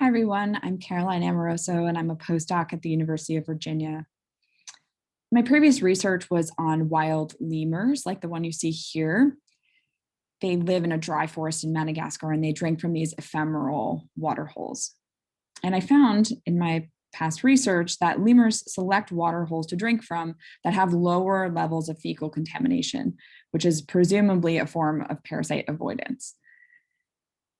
Hi, everyone. I'm Caroline Amoroso, and I'm a postdoc at the University of Virginia. My previous research was on wild lemurs, like the one you see here. They live in a dry forest in Madagascar, and they drink from these ephemeral water holes. And I found in my past research that lemurs select water holes to drink from that have lower levels of fecal contamination, which is presumably a form of parasite avoidance.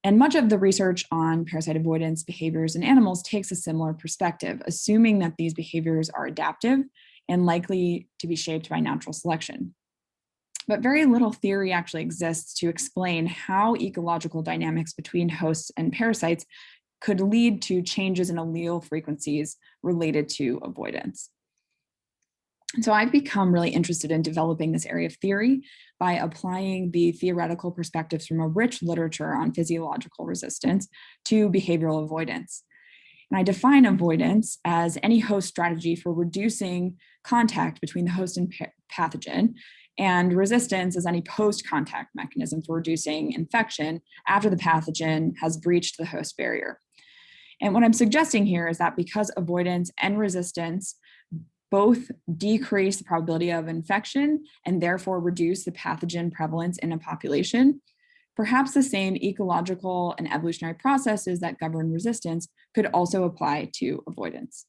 And much of the research on parasite avoidance behaviors in animals takes a similar perspective, assuming that these behaviors are adaptive and likely to be shaped by natural selection. But very little theory actually exists to explain how ecological dynamics between hosts and parasites could lead to changes in allele frequencies related to avoidance. So I've become really interested in developing this area of theory by applying the theoretical perspectives from a rich literature on physiological resistance to behavioral avoidance. And I define avoidance as any host strategy for reducing contact between the host and pathogen, and resistance as any post-contact mechanism for reducing infection after the pathogen has breached the host barrier. And what I'm suggesting here is that because avoidance and resistance both decrease the probability of infection and therefore reduce the pathogen prevalence in a population, perhaps the same ecological and evolutionary processes that govern resistance could also apply to avoidance.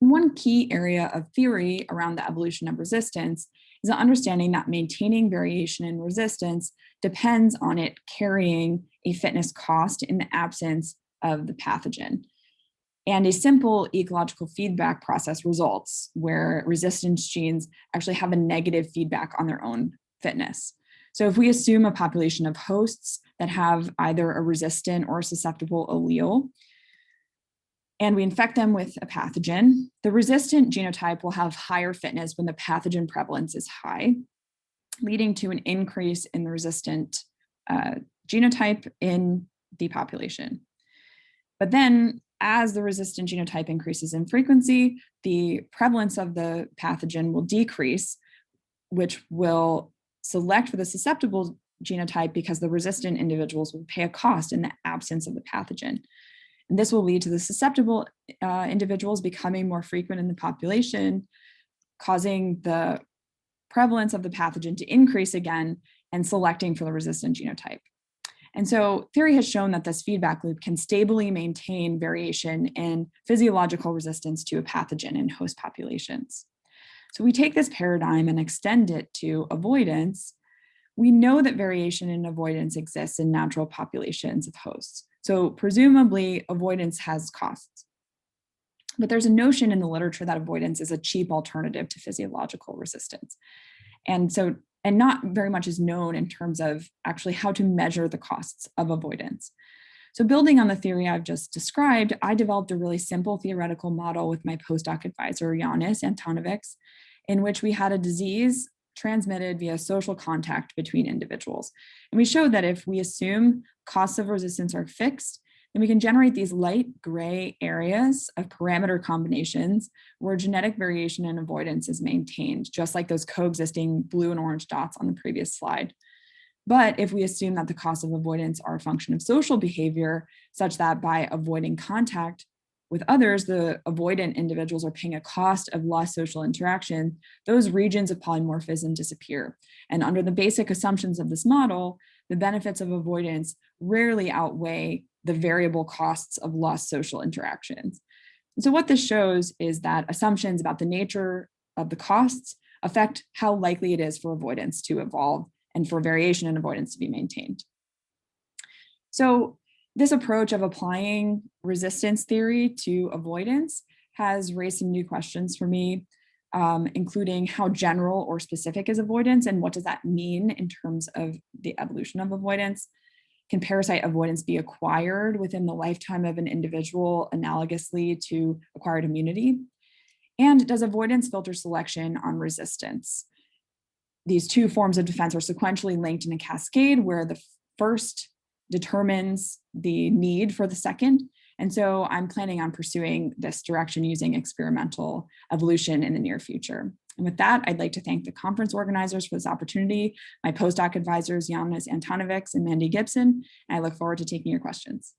And one key area of theory around the evolution of resistance is the understanding that maintaining variation in resistance depends on it carrying a fitness cost in the absence of the pathogen. And a simple ecological feedback process results where resistance genes actually have a negative feedback on their own fitness. So if we assume a population of hosts that have either a resistant or susceptible allele, and we infect them with a pathogen, the resistant genotype will have higher fitness when the pathogen prevalence is high, leading to an increase in the resistant genotype in the population. But then as the resistant genotype increases in frequency, the prevalence of the pathogen will decrease, which will select for the susceptible genotype because the resistant individuals will pay a cost in the absence of the pathogen. And this will lead to the susceptible individuals becoming more frequent in the population, causing the prevalence of the pathogen to increase again and selecting for the resistant genotype. And so theory has shown that this feedback loop can stably maintain variation in physiological resistance to a pathogen in host populations. So we take this paradigm and extend it to avoidance. We know that variation in avoidance exists in natural populations of hosts. So presumably avoidance has costs. But there's a notion in the literature that avoidance is a cheap alternative to physiological resistance. And not very much is known in terms of actually how to measure the costs of avoidance. So building on the theory I've just described, I developed a really simple theoretical model with my postdoc advisor, Yannis Antonivics, in which we had a disease transmitted via social contact between individuals. And we showed that if we assume costs of resistance are fixed, then we can generate these light gray areas of parameter combinations where genetic variation and avoidance is maintained, just like those coexisting blue and orange dots on the previous slide. But if we assume that the costs of avoidance are a function of social behavior, such that by avoiding contact with others, the avoidant individuals are paying a cost of lost social interaction, those regions of polymorphism disappear. And under the basic assumptions of this model, the benefits of avoidance rarely outweigh the variable costs of lost social interactions. And so what this shows is that assumptions about the nature of the costs affect how likely it is for avoidance to evolve and for variation in avoidance to be maintained. So this approach of applying resistance theory to avoidance has raised some new questions for me, including how general or specific is avoidance and what does that mean in terms of the evolution of avoidance? Can parasite avoidance be acquired within the lifetime of an individual analogously to acquired immunity? And does avoidance filter selection on resistance? These two forms of defense are sequentially linked in a cascade where the first determines the need for the second. And so I'm planning on pursuing this direction using experimental evolution in the near future. And with that, I'd like to thank the conference organizers for this opportunity, my postdoc advisors, Yannis Antonivics and Mandy Gibson, and I look forward to taking your questions.